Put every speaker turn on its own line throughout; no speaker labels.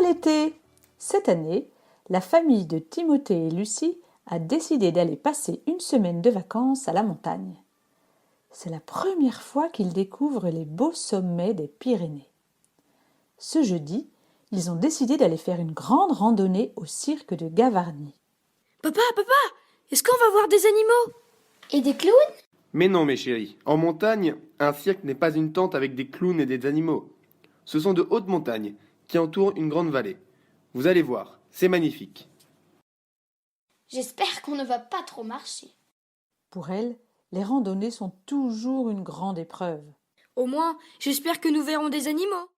C'est l'été. Cette année, la famille de Timothée et Lucie a décidé d'aller passer une semaine de vacances à la montagne. C'est la première fois qu'ils découvrent les beaux sommets des Pyrénées. Ce jeudi, ils ont décidé d'aller faire une grande randonnée au cirque de Gavarnie.
Papa, est-ce qu'on va voir des animaux?
Et des clowns?
Mais non, mes chéris, en montagne, un cirque n'est pas une tente avec des clowns et des animaux. Ce sont de hautes montagnes qui entourent une grande vallée. Vous allez voir, c'est magnifique.
J'espère qu'on ne va pas trop marcher.
Pour elle, les randonnées sont toujours une grande épreuve.
Au moins, j'espère que nous verrons des animaux.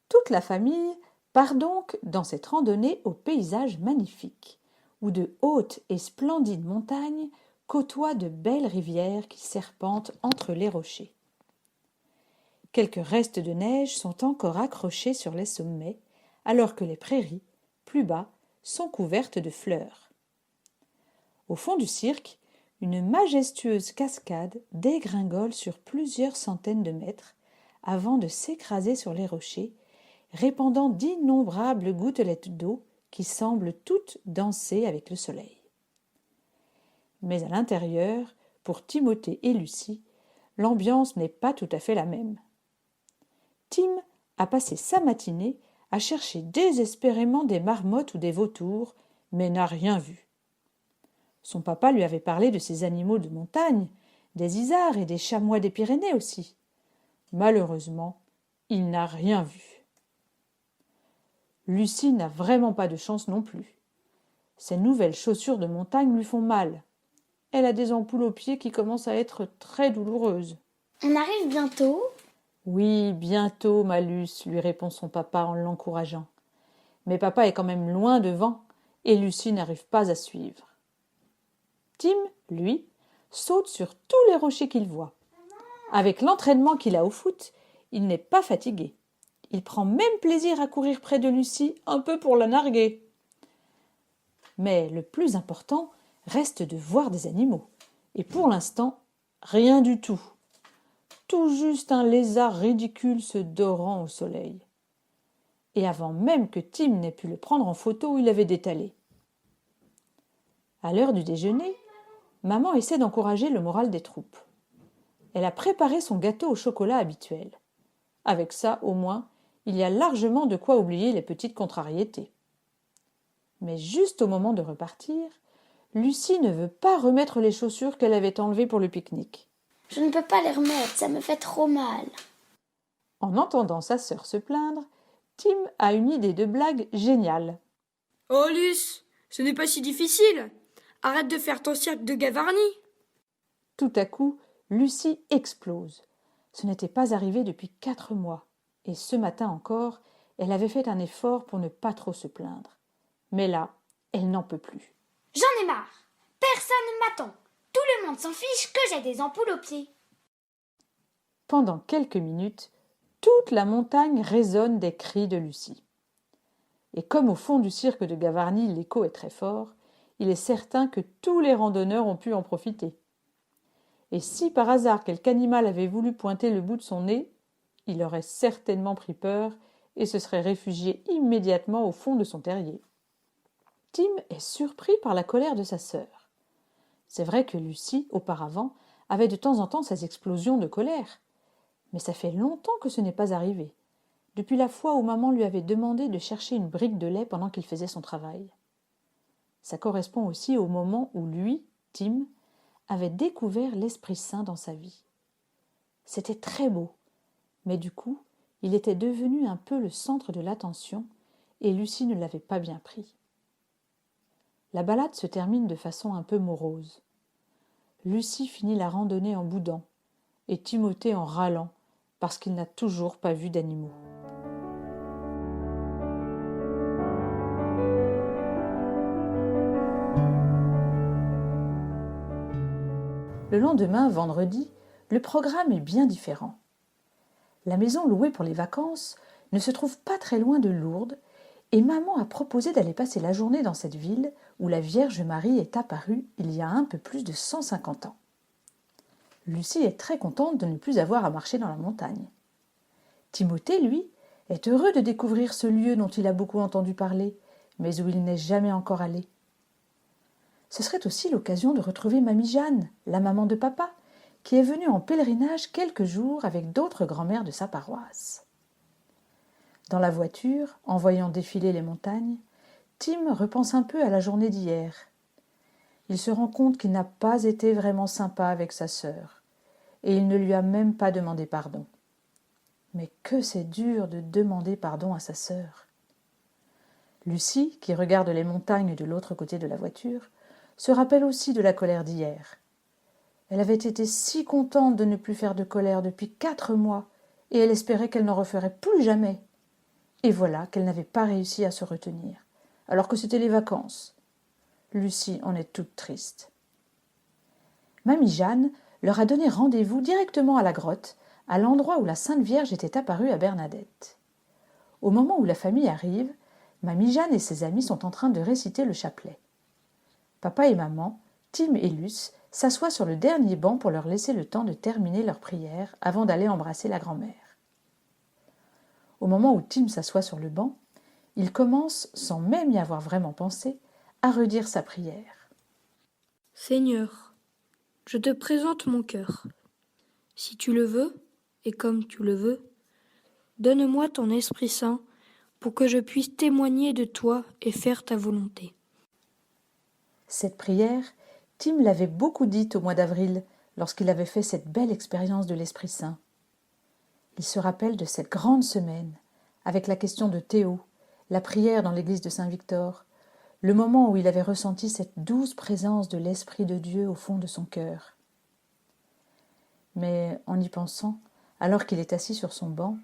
Toute la famille part donc dans cette randonnée au paysage magnifique, où de hautes et splendides montagnes côtoient de belles rivières qui serpentent entre les rochers. Quelques restes de neige sont encore accrochés sur les sommets, alors que les prairies, plus bas, sont couvertes de fleurs. Au fond du cirque, une majestueuse cascade dégringole sur plusieurs centaines de mètres avant de s'écraser sur les rochers, répandant d'innombrables gouttelettes d'eau qui semblent toutes danser avec le soleil. Mais à l'intérieur, pour Timothée et Lucie, l'ambiance n'est pas tout à fait la même. Tim a passé sa matinée à chercher désespérément des marmottes ou des vautours, mais n'a rien vu. Son papa lui avait parlé de ces animaux de montagne, des isards et des chamois des Pyrénées aussi. Malheureusement, il n'a rien vu. Lucie n'a vraiment pas de chance non plus. Ses nouvelles chaussures de montagne lui font mal. Elle a des ampoules aux pieds qui commencent à être très douloureuses.
On arrive bientôt?
Oui, bientôt, Malus, lui répond son papa en l'encourageant. Mais papa est quand même loin devant, et Lucie n'arrive pas à suivre. Tim, lui, saute sur tous les rochers qu'il voit. Avec l'entraînement qu'il a au foot, il n'est pas fatigué. Il prend même plaisir à courir près de Lucie, un peu pour la narguer. Mais le plus important reste de voir des animaux. Et pour l'instant, rien du tout. Tout juste un lézard ridicule se dorant au soleil. Et avant même que Tim n'ait pu le prendre en photo, il avait détalé. À l'heure du déjeuner, maman essaie d'encourager le moral des troupes. Elle a préparé son gâteau au chocolat habituel. Avec ça, au moins, il y a largement de quoi oublier les petites contrariétés. Mais juste au moment de repartir, Lucie ne veut pas remettre les chaussures qu'elle avait enlevées pour le pique-nique.
Je ne peux pas les remettre, ça me fait trop mal.
En entendant sa sœur se plaindre, Tim a une idée de blague géniale.
Oh Luce, ce n'est pas si difficile. Arrête de faire ton cirque de Gavarnie.
Tout à coup, Lucie explose. Ce n'était pas arrivé depuis 4 mois, et ce matin encore, elle avait fait un effort pour ne pas trop se plaindre. Mais là, elle n'en peut plus.
J'en ai marre. Personne ne m'attend. Tout le monde s'en fiche que j'ai des ampoules aux pieds.
Pendant quelques minutes, toute la montagne résonne des cris de Lucie. Et comme au fond du cirque de Gavarnie l'écho est très fort, il est certain que tous les randonneurs ont pu en profiter. Et si par hasard quelque animal avait voulu pointer le bout de son nez, il aurait certainement pris peur et se serait réfugié immédiatement au fond de son terrier. Tim est surpris par la colère de sa sœur. C'est vrai que Lucie, auparavant, avait de temps en temps ces explosions de colère. Mais ça fait longtemps que ce n'est pas arrivé, depuis la fois où maman lui avait demandé de chercher une brique de lait pendant qu'il faisait son travail. Ça correspond aussi au moment où lui, Tim, avait découvert l'Esprit Saint dans sa vie. C'était très beau, mais du coup, il était devenu un peu le centre de l'attention et Lucie ne l'avait pas bien pris. La balade se termine de façon un peu morose. Lucie finit la randonnée en boudant et Timothée en râlant parce qu'il n'a toujours pas vu d'animaux. Le lendemain, vendredi, le programme est bien différent. La maison louée pour les vacances ne se trouve pas très loin de Lourdes et maman a proposé d'aller passer la journée dans cette ville où la Vierge Marie est apparue il y a un peu plus de 150 ans. Lucie est très contente de ne plus avoir à marcher dans la montagne. Timothée, lui, est heureux de découvrir ce lieu dont il a beaucoup entendu parler, mais où il n'est jamais encore allé. Ce serait aussi l'occasion de retrouver Mamie Jeanne, la maman de papa, qui est venue en pèlerinage quelques jours avec d'autres grand-mères de sa paroisse. Dans la voiture, en voyant défiler les montagnes, Tim repense un peu à la journée d'hier. Il se rend compte qu'il n'a pas été vraiment sympa avec sa sœur, et il ne lui a même pas demandé pardon. Mais que c'est dur de demander pardon à sa sœur. Lucie, qui regarde les montagnes de l'autre côté de la voiture, se rappelle aussi de la colère d'hier. Elle avait été si contente de ne plus faire de colère depuis 4 mois, et elle espérait qu'elle n'en referait plus jamais. Et voilà qu'elle n'avait pas réussi à se retenir, alors que c'était les vacances. Lucie en est toute triste. Mamie Jeanne leur a donné rendez-vous directement à la grotte, à l'endroit où la Sainte Vierge était apparue à Bernadette. Au moment où la famille arrive, Mamie Jeanne et ses amis sont en train de réciter le chapelet. Papa et maman, Tim et Luce, s'assoient sur le dernier banc pour leur laisser le temps de terminer leur prière avant d'aller embrasser la grand-mère. Au moment où Tim s'assoit sur le banc, il commence, sans même y avoir vraiment pensé, à redire sa prière.
Seigneur, je te présente mon cœur. Si tu le veux, et comme tu le veux, donne-moi ton Esprit Saint pour que je puisse témoigner de toi et faire ta volonté.
Cette prière, Tim l'avait beaucoup dite au mois d'avril, lorsqu'il avait fait cette belle expérience de l'Esprit Saint. Il se rappelle de cette grande semaine, avec la question de Théo, la prière dans l'église de Saint-Victor, le moment où il avait ressenti cette douce présence de l'Esprit de Dieu au fond de son cœur. Mais en y pensant, alors qu'il est assis sur son banc,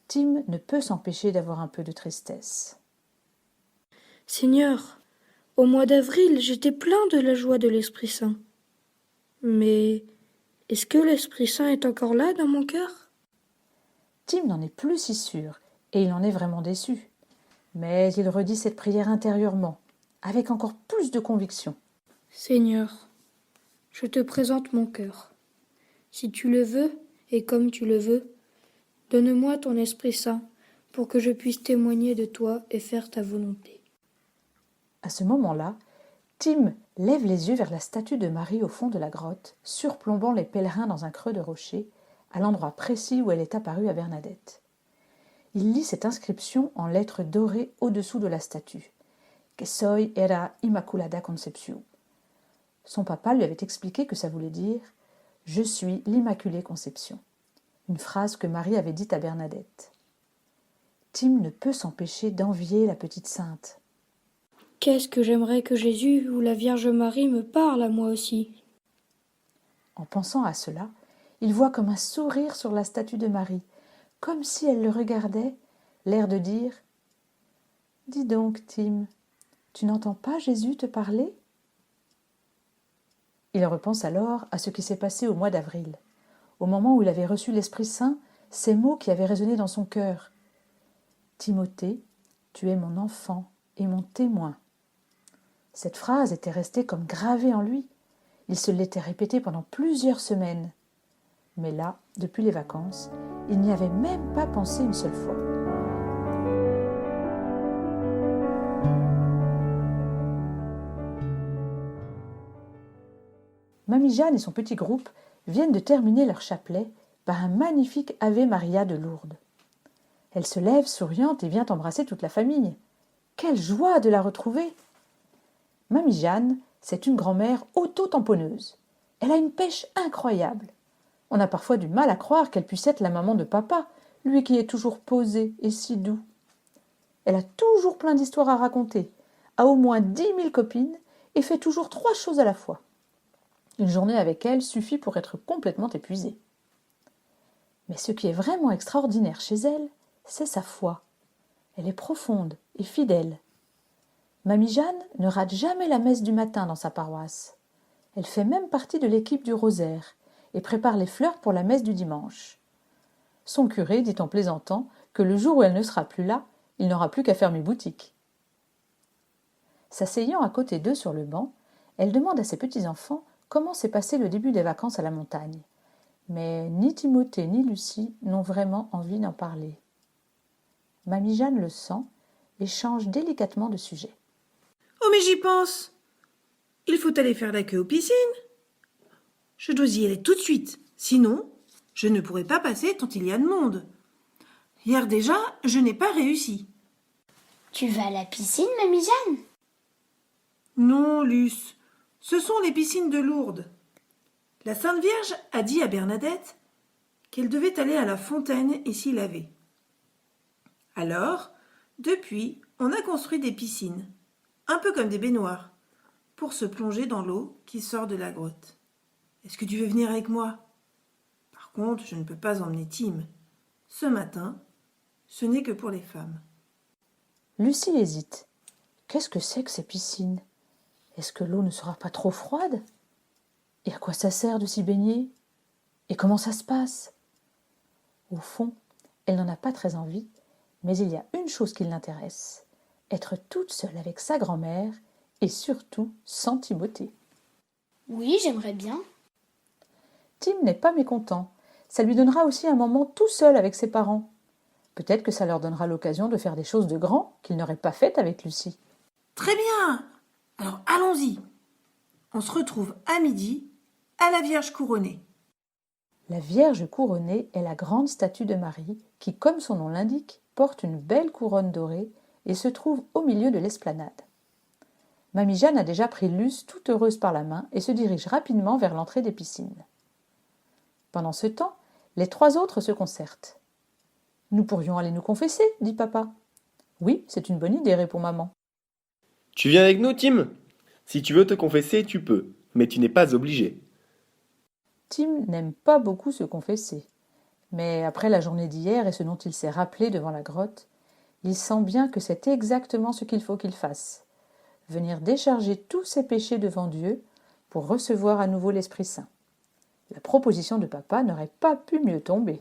Tim ne peut s'empêcher d'avoir un peu de tristesse.
Seigneur, au mois d'avril, j'étais plein de la joie de l'Esprit Saint. Mais est-ce que l'Esprit Saint est encore là dans mon cœur ?
Tim n'en est plus si sûr, et il en est vraiment déçu. Mais il redit cette prière intérieurement, avec encore plus de conviction.
Seigneur, je te présente mon cœur. Si tu le veux, et comme tu le veux, donne-moi ton Esprit Saint pour que je puisse témoigner de toi et faire ta volonté.
À ce moment-là, Tim lève les yeux vers la statue de Marie au fond de la grotte, surplombant les pèlerins dans un creux de rocher, à l'endroit précis où elle est apparue à Bernadette. Il lit cette inscription en lettres dorées au-dessous de la statue. Que soy era Immaculada Concepción. Son papa lui avait expliqué que ça voulait dire « Je suis l'Immaculée Conception », une phrase que Marie avait dite à Bernadette. Tim ne peut s'empêcher d'envier la petite sainte.
Qu'est-ce que j'aimerais que Jésus ou la Vierge Marie me parlent à moi aussi.
En pensant à cela, il voit comme un sourire sur la statue de Marie, comme si elle le regardait, l'air de dire « Dis donc, Tim, tu n'entends pas Jésus te parler ?» Il repense alors à ce qui s'est passé au mois d'avril. Au moment où il avait reçu l'Esprit Saint, ces mots qui avaient résonné dans son cœur. « Timothée, tu es mon enfant et mon témoin. » Cette phrase était restée comme gravée en lui. Il se l'était répétée pendant plusieurs semaines. Mais là, depuis les vacances, il n'y avait même pas pensé une seule fois. Mamie Jeanne et son petit groupe viennent de terminer leur chapelet par un magnifique Ave Maria de Lourdes. Elle se lève souriante et vient embrasser toute la famille. Quelle joie de la retrouver! Mamie Jeanne, c'est une grand-mère auto-tamponneuse. Elle a une pêche incroyable. On a parfois du mal à croire qu'elle puisse être la maman de papa, lui qui est toujours posé et si doux. Elle a toujours plein d'histoires à raconter, a au moins 10 000 copines et fait toujours 3 choses à la fois. Une journée avec elle suffit pour être complètement épuisée. Mais ce qui est vraiment extraordinaire chez elle, c'est sa foi. Elle est profonde et fidèle. Mamie Jeanne ne rate jamais la messe du matin dans sa paroisse. Elle fait même partie de l'équipe du rosaire et prépare les fleurs pour la messe du dimanche. Son curé dit en plaisantant que le jour où elle ne sera plus là, il n'aura plus qu'à fermer boutique. S'asseyant à côté d'eux sur le banc, elle demande à ses petits-enfants comment s'est passé le début des vacances à la montagne. Mais ni Timothée ni Lucie n'ont vraiment envie d'en parler. Mamie Jeanne le sent et change délicatement de sujet.
Oh, mais j'y pense. Il faut aller faire la queue aux piscines. Je dois y aller tout de suite. Sinon, je ne pourrai pas passer tant il y a de monde. Hier déjà, je n'ai pas réussi.
Tu vas à la piscine, Mamie Jeanne?
Non, Luce, ce sont les piscines de Lourdes. La Sainte Vierge a dit à Bernadette qu'elle devait aller à la fontaine et s'y laver. Alors, depuis, on a construit des piscines, un peu comme des baignoires, pour se plonger dans l'eau qui sort de la grotte. Est-ce que tu veux venir avec moi? Par contre, je ne peux pas emmener Tim. Ce matin, ce n'est que pour les femmes.
Lucie hésite. Qu'est-ce que c'est que ces piscines? Est-ce que l'eau ne sera pas trop froide? Et à quoi ça sert de s'y baigner? Et comment ça se passe? Au fond, elle n'en a pas très envie, mais il y a une chose qui l'intéresse, être toute seule avec sa grand-mère et surtout sans Timothée.
Oui, j'aimerais bien.
Tim n'est pas mécontent. Ça lui donnera aussi un moment tout seul avec ses parents. Peut-être que ça leur donnera l'occasion de faire des choses de grands qu'ils n'auraient pas faites avec Lucie.
Très bien. Alors allons-y. On se retrouve à midi à la Vierge couronnée.
La Vierge couronnée est la grande statue de Marie qui, comme son nom l'indique, porte une belle couronne dorée et se trouve au milieu de l'esplanade. Mamie Jeanne a déjà pris Luce toute heureuse par la main et se dirige rapidement vers l'entrée des piscines. Pendant ce temps, les trois autres se concertent. « Nous pourrions aller nous confesser, dit papa. « Oui, c'est une bonne idée, répond maman.
Tu viens avec nous, Tim? Si tu veux te confesser, tu peux, mais tu n'es pas obligé.
Tim n'aime pas beaucoup se confesser. Mais après la journée d'hier et ce dont il s'est rappelé devant la grotte, il sent bien que c'est exactement ce qu'il faut qu'il fasse. Venir décharger tous ses péchés devant Dieu pour recevoir à nouveau l'Esprit Saint. La proposition de papa n'aurait pas pu mieux tomber.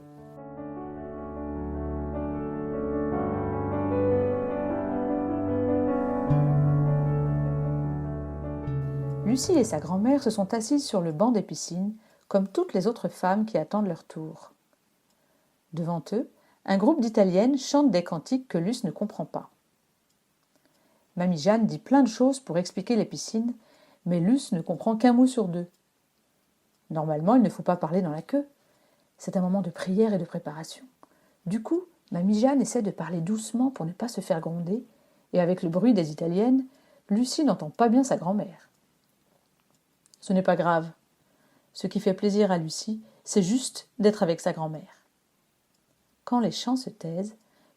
Lucie et sa grand-mère se sont assises sur le banc des piscines, comme toutes les autres femmes qui attendent leur tour. Devant eux, un groupe d'Italiennes chante des cantiques que Luce ne comprend pas. Mamie Jeanne dit plein de choses pour expliquer les piscines, mais Luce ne comprend qu'un mot sur deux. Normalement, il ne faut pas parler dans la queue. C'est un moment de prière et de préparation. Du coup, Mamie Jeanne essaie de parler doucement pour ne pas se faire gronder, et avec le bruit des Italiennes, Lucie n'entend pas bien sa grand-mère. Ce n'est pas grave. Ce qui fait plaisir à Lucie, c'est juste d'être avec sa grand-mère. Quand les chants se taisent,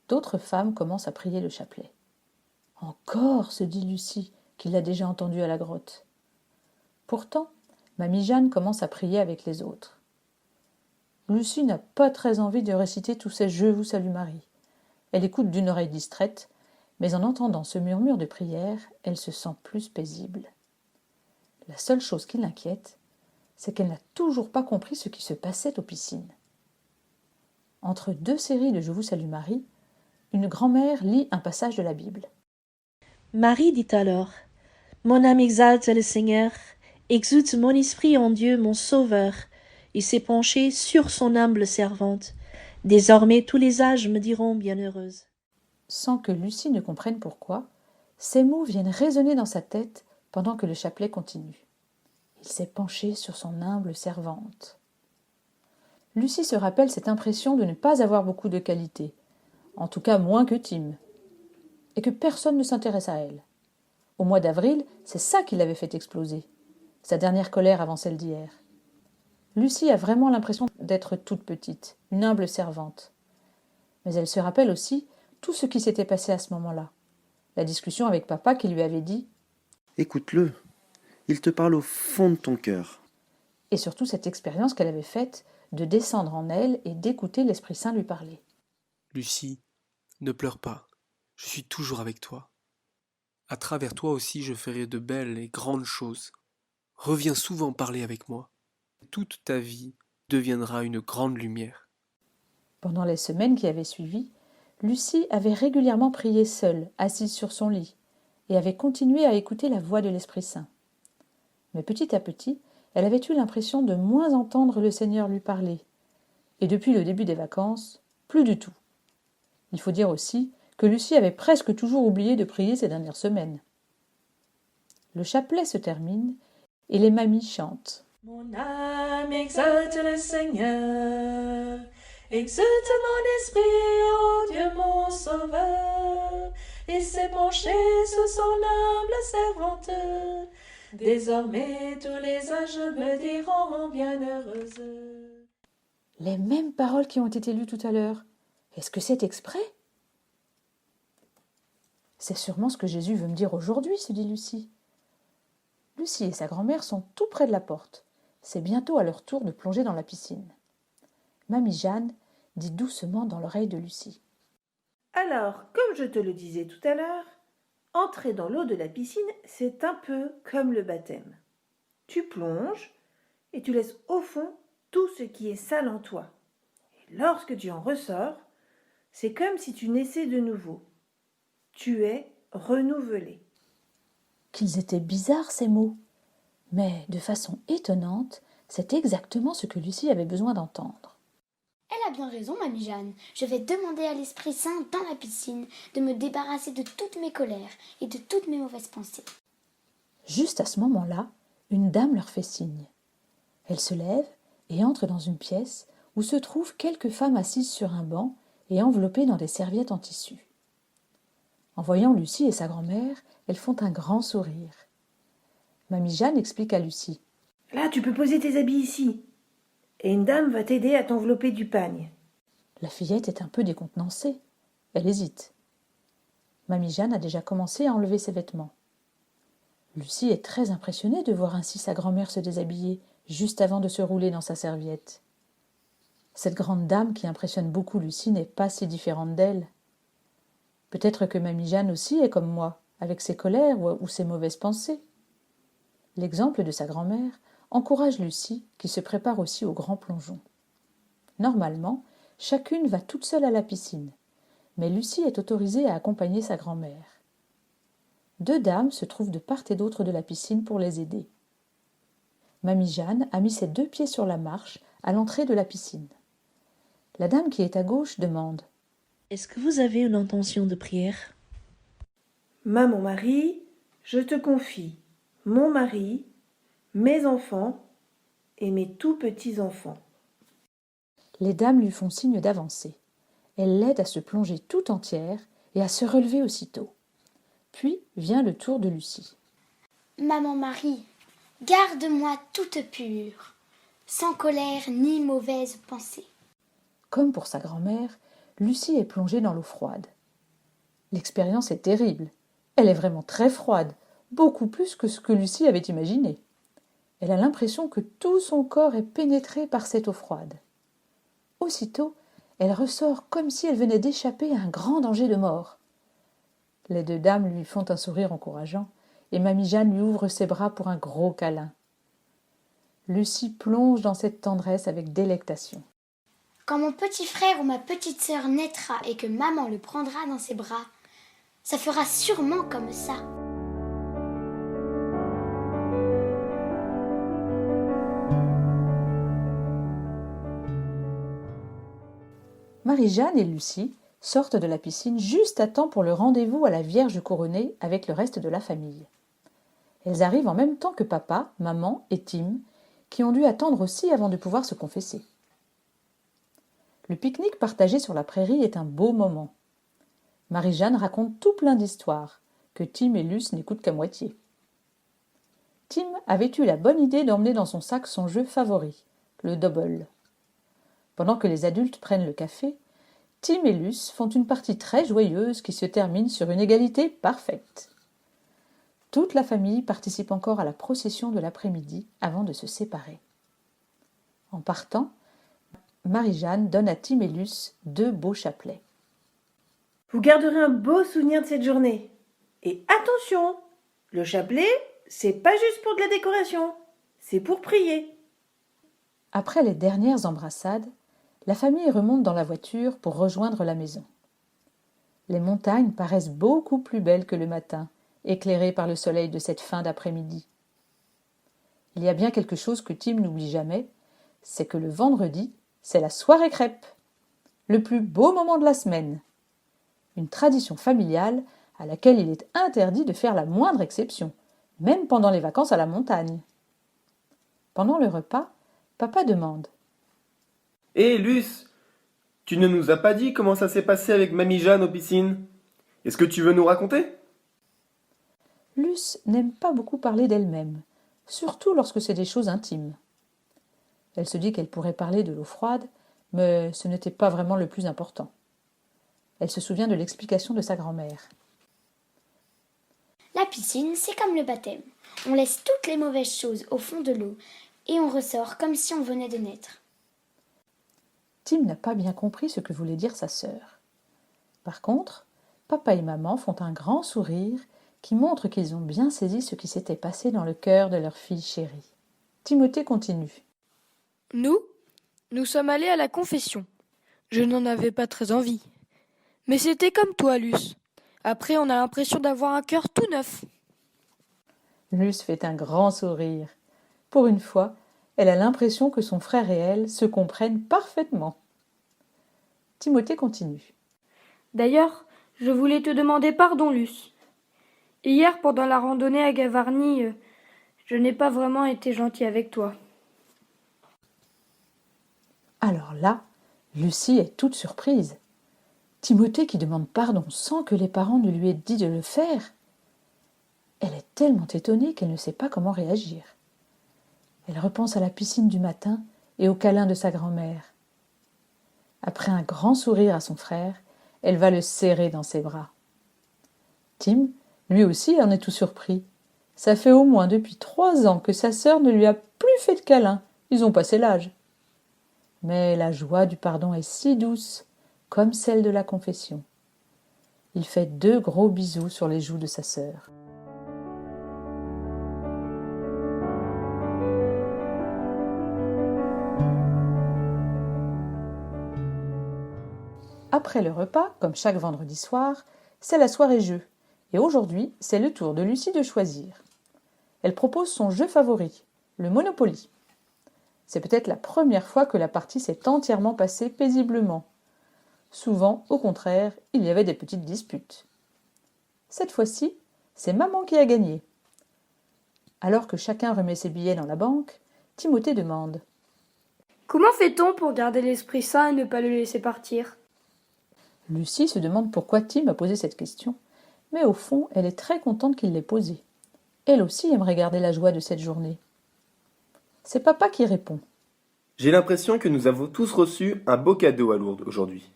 d'autres femmes commencent à prier le chapelet. « Encore !» se dit Lucie, qui l'a déjà entendu à la grotte. Pourtant, Mamie Jeanne commence à prier avec les autres. Lucie n'a pas très envie de réciter tous ces « Je vous salue Marie ». Elle écoute d'une oreille distraite, mais en entendant ce murmure de prière, elle se sent plus paisible. La seule chose qui l'inquiète, c'est qu'elle n'a toujours pas compris ce qui se passait aux piscines. Entre deux séries de « Je vous salue Marie », une grand-mère lit un passage de la Bible.
Marie dit alors, « Mon âme exalte le Seigneur, exulte mon esprit en Dieu mon Sauveur. Il s'est penché sur son humble servante. Désormais tous les âges me diront bienheureuse. »
Sans que Lucie ne comprenne pourquoi, ces mots viennent résonner dans sa tête pendant que le chapelet continue. Il s'est penché sur son humble servante. Lucie se rappelle cette impression de ne pas avoir beaucoup de qualité, en tout cas moins que Tim, et que personne ne s'intéresse à elle. Au mois d'avril, c'est ça qui l'avait fait exploser, sa dernière colère avant celle d'hier. Lucie a vraiment l'impression d'être toute petite, une humble servante. Mais elle se rappelle aussi tout ce qui s'était passé à ce moment-là. La discussion avec papa qui lui avait dit
« Écoute-le, il te parle au fond de ton cœur. »
Et surtout cette expérience qu'elle avait faite de descendre en elle et d'écouter l'Esprit Saint lui parler.
« Lucie, ne pleure pas, je suis toujours avec toi. À travers toi aussi je ferai de belles et grandes choses. Reviens souvent parler avec moi. Toute ta vie deviendra une grande lumière. »
Pendant les semaines qui avaient suivi, Lucie avait régulièrement prié seule, assise sur son lit, et avait continué à écouter la voix de l'Esprit Saint. Mais petit à petit, elle avait eu l'impression de moins entendre le Seigneur lui parler, et depuis le début des vacances, plus du tout. Il faut dire aussi que Lucie avait presque toujours oublié de prier ces dernières semaines. Le chapelet se termine et les mamies chantent.
Mon âme exalte le Seigneur, exalte mon esprit, ô Dieu mon sauveur. Il s'est penché sous son humble servante. Désormais tous les âges me diront bienheureuse.
Les mêmes paroles qui ont été lues tout à l'heure. Est-ce que c'est exprès ? C'est sûrement ce que Jésus veut me dire aujourd'hui, se dit Lucie. Lucie et sa grand-mère sont tout près de la porte. C'est bientôt à leur tour de plonger dans la piscine. Mamie Jeanne dit doucement dans l'oreille de Lucie.
Alors, comme je te le disais tout à l'heure, entrer dans l'eau de la piscine, c'est un peu comme le baptême. Tu plonges et tu laisses au fond tout ce qui est sale en toi. Et lorsque tu en ressors, c'est comme si tu naissais de nouveau. Tu es renouvelé.
Qu'ils étaient bizarres ces mots. Mais, de façon étonnante, c'est exactement ce que Lucie avait besoin d'entendre.
Elle a bien raison, Mamie Jeanne. Je vais demander à l'Esprit Saint dans la piscine de me débarrasser de toutes mes colères et de toutes mes mauvaises pensées.
Juste à ce moment-là, une dame leur fait signe. Elle se lève et entre dans une pièce où se trouvent quelques femmes assises sur un banc et enveloppées dans des serviettes en tissu. En voyant Lucie et sa grand-mère, elles font un grand sourire. Mamie Jeanne explique à Lucie.
Là, tu peux poser tes habits ici. Et une dame va t'aider à t'envelopper du pagne.
La fillette est un peu décontenancée. Elle hésite. Mamie Jeanne a déjà commencé à enlever ses vêtements. Lucie est très impressionnée de voir ainsi sa grand-mère se déshabiller juste avant de se rouler dans sa serviette. Cette grande dame qui impressionne beaucoup Lucie n'est pas si différente d'elle. Peut-être que Mamie Jeanne aussi est comme moi, avec ses colères ou ses mauvaises pensées. L'exemple de sa grand-mère encourage Lucie, qui se prépare aussi au grand plongeon. Normalement, chacune va toute seule à la piscine, mais Lucie est autorisée à accompagner sa grand-mère. 2 dames se trouvent de part et d'autre de la piscine pour les aider. Mamie Jeanne a mis ses 2 pieds sur la marche à l'entrée de la piscine. La dame qui est à gauche demande
« Est-ce que vous avez une intention de prière ?»
Maman Marie, je te confie mon mari, mes enfants et mes tout petits-enfants.
Les dames lui font signe d'avancer. Elles l'aident à se plonger tout entière et à se relever aussitôt. Puis vient le tour de Lucie.
Maman Marie, garde-moi toute pure, sans colère ni mauvaise pensée.
Comme pour sa grand-mère, Lucie est plongée dans l'eau froide. L'expérience est terrible. Elle est vraiment très froide, beaucoup plus que ce que Lucie avait imaginé. Elle a l'impression que tout son corps est pénétré par cette eau froide. Aussitôt, elle ressort comme si elle venait d'échapper à un grand danger de mort. Les 2 dames lui font un sourire encourageant et Mamie Jeanne lui ouvre ses bras pour un gros câlin. Lucie plonge dans cette tendresse avec délectation.
Quand mon petit frère ou ma petite sœur naîtra et que maman le prendra dans ses bras, ça fera sûrement comme ça.
Marie-Jeanne et Lucie sortent de la piscine juste à temps pour le rendez-vous à la Vierge couronnée avec le reste de la famille. Elles arrivent en même temps que papa, maman et Tim, qui ont dû attendre aussi avant de pouvoir se confesser. Le pique-nique partagé sur la prairie est un beau moment. Marie-Jeanne raconte tout plein d'histoires, que Tim et Luce n'écoutent qu'à moitié. Tim avait eu la bonne idée d'emmener dans son sac son jeu favori, le double. Pendant que les adultes prennent le café, Tim et Luce font une partie très joyeuse qui se termine sur une égalité parfaite. Toute la famille participe encore à la procession de l'après-midi avant de se séparer. En partant, Marie-Jeanne donne à Tim et Luce 2 beaux chapelets.
Vous garderez un beau souvenir de cette journée. Et attention, le chapelet, c'est pas juste pour de la décoration, c'est pour prier.
Après les dernières embrassades, la famille remonte dans la voiture pour rejoindre la maison. Les montagnes paraissent beaucoup plus belles que le matin, éclairées par le soleil de cette fin d'après-midi. Il y a bien quelque chose que Tim n'oublie jamais, c'est que le vendredi, c'est la soirée crêpe, le plus beau moment de la semaine. une tradition familiale à laquelle il est interdit de faire la moindre exception, même pendant les vacances à la montagne. Pendant le repas, papa demande:
Hé, Luce, tu ne nous as pas dit comment ça s'est passé avec Mamie Jeanne aux piscines? Est-ce que tu veux nous raconter?
Luce n'aime pas beaucoup parler d'elle-même, surtout lorsque c'est des choses intimes. Elle se dit qu'elle pourrait parler de l'eau froide, mais ce n'était pas vraiment le plus important. Elle se souvient de l'explication de sa grand-mère.
La piscine, c'est comme le baptême. On laisse toutes les mauvaises choses au fond de l'eau et on ressort comme si on venait de naître.
Tim n'a pas bien compris ce que voulait dire sa sœur. Par contre, papa et maman font un grand sourire qui montre qu'ils ont bien saisi ce qui s'était passé dans le cœur de leur fille chérie. Timothée continue.
Nous sommes allés à la confession. Je n'en avais pas très envie. Mais c'était comme toi, Luce. Après, on a l'impression d'avoir un cœur tout neuf.
Luce fait un grand sourire. Pour une fois, elle a l'impression que son frère et elle se comprennent parfaitement. Timothée continue.
D'ailleurs, je voulais te demander pardon, Luce. Hier, pendant la randonnée à Gavarnie, je n'ai pas vraiment été gentil avec toi.
Alors là, Lucie est toute surprise. Timothée qui demande pardon sans que les parents ne lui aient dit de le faire. Elle est tellement étonnée qu'elle ne sait pas comment réagir. Elle repense à la piscine du matin et au câlin de sa grand-mère. Après un grand sourire à son frère, elle va le serrer dans ses bras. Tim, lui aussi, en est tout surpris. Ça fait au moins depuis 3 ans que sa sœur ne lui a plus fait de câlin. Ils ont passé l'âge. Mais la joie du pardon est si douce, comme celle de la confession. Il fait 2 gros bisous sur les joues de sa sœur. Après le repas, comme chaque vendredi soir, c'est la soirée jeu. Et aujourd'hui, c'est le tour de Lucie de choisir. Elle propose son jeu favori, le Monopoly. C'est peut-être la première fois que la partie s'est entièrement passée paisiblement. Souvent, au contraire, il y avait des petites disputes. Cette fois-ci, c'est maman qui a gagné. Alors que chacun remet ses billets dans la banque, Timothée demande:
Comment fait-on pour garder l'esprit sain et ne pas le laisser partir?
Lucie se demande pourquoi Tim a posé cette question, mais au fond, elle est très contente qu'il l'ait posée. Elle aussi aimerait garder la joie de cette journée. C'est papa qui répond.
J'ai l'impression que nous avons tous reçu un beau cadeau à Lourdes aujourd'hui.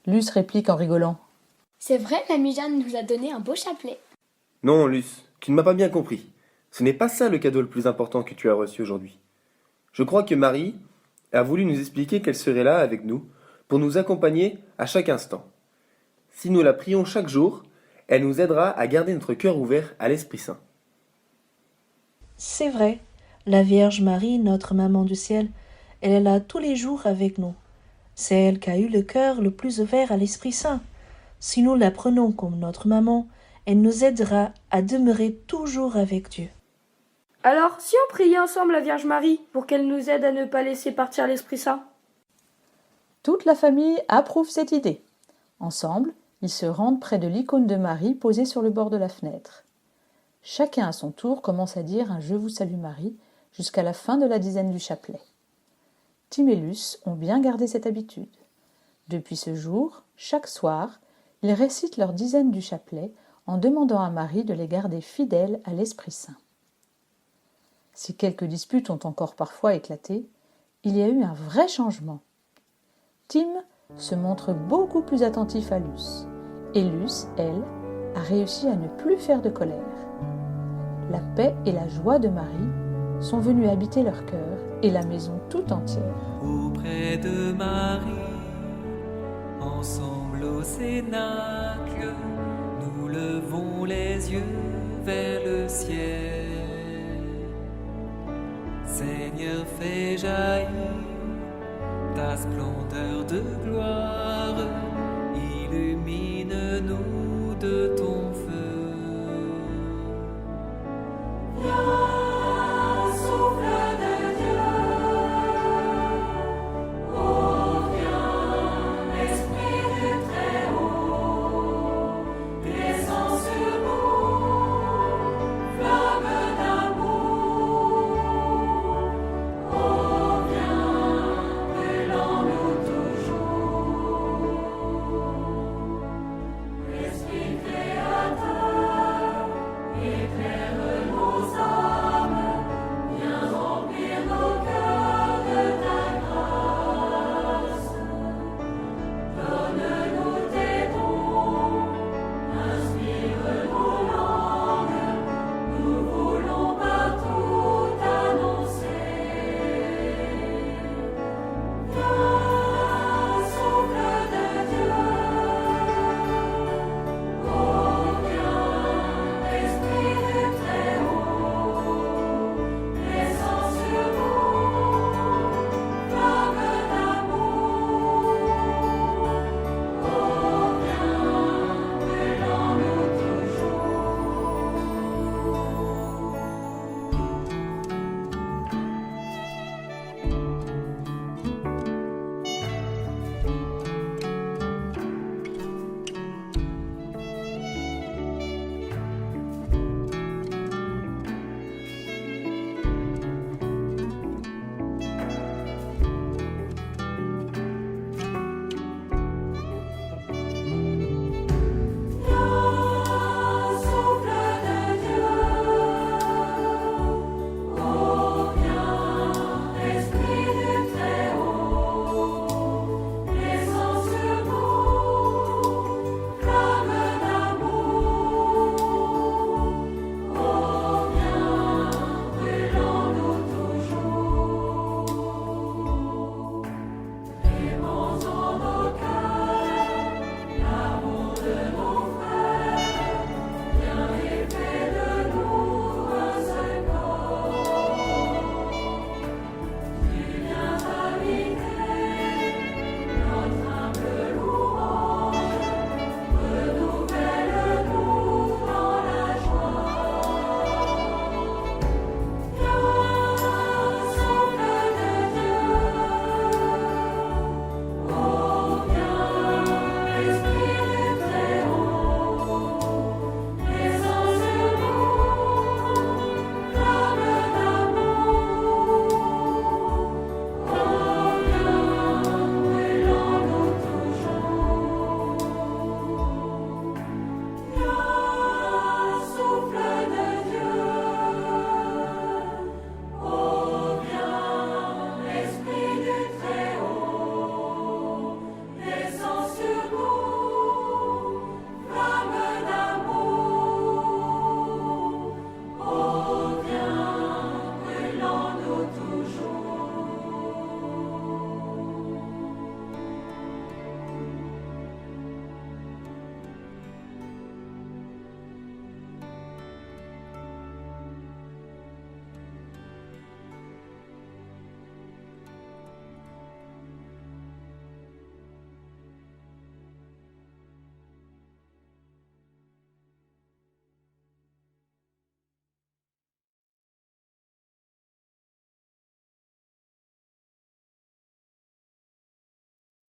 Luce réplique en rigolant.
C'est vrai, Mamie Jeanne nous a donné un beau chapelet.
Non, Luce, tu ne m'as pas bien compris. Ce n'est pas ça le cadeau le plus important que tu as reçu aujourd'hui. Je crois que Marie a voulu nous expliquer qu'elle serait là avec nous pour nous accompagner à chaque instant. Si nous la prions chaque jour, elle nous aidera à garder notre cœur ouvert à l'Esprit Saint.
C'est vrai, la Vierge Marie, notre maman du ciel, elle est là tous les jours avec nous. C'est elle qui a eu le cœur le plus ouvert à l'Esprit Saint. Si nous la prenons comme notre maman, elle nous aidera à demeurer toujours avec Dieu.
Alors, si on priait ensemble la Vierge Marie pour qu'elle nous aide à ne pas laisser partir l'Esprit Saint?
Toute la famille approuve cette idée. Ensemble, ils se rendent près de l'icône de Marie posée sur le bord de la fenêtre. Chacun à son tour commence à dire un « Je vous salue Marie » jusqu'à la fin de la dizaine du chapelet. Tim et Luce ont bien gardé cette habitude. Depuis ce jour, chaque soir, ils récitent leur dizaine du chapelet en demandant à Marie de les garder fidèles à l'Esprit Saint. Si quelques disputes ont encore parfois éclaté, il y a eu un vrai changement. Tim se montre beaucoup plus attentif à Luce, et Luce, elle, a réussi à ne plus faire de colère. La paix et la joie de Marie sont venues habiter leur cœur et la maison tout entière.
Auprès de Marie, ensemble au cénacle, nous levons les yeux vers le ciel. Seigneur, fais jaillir ta splendeur de gloire, illumine-nous de ton feu.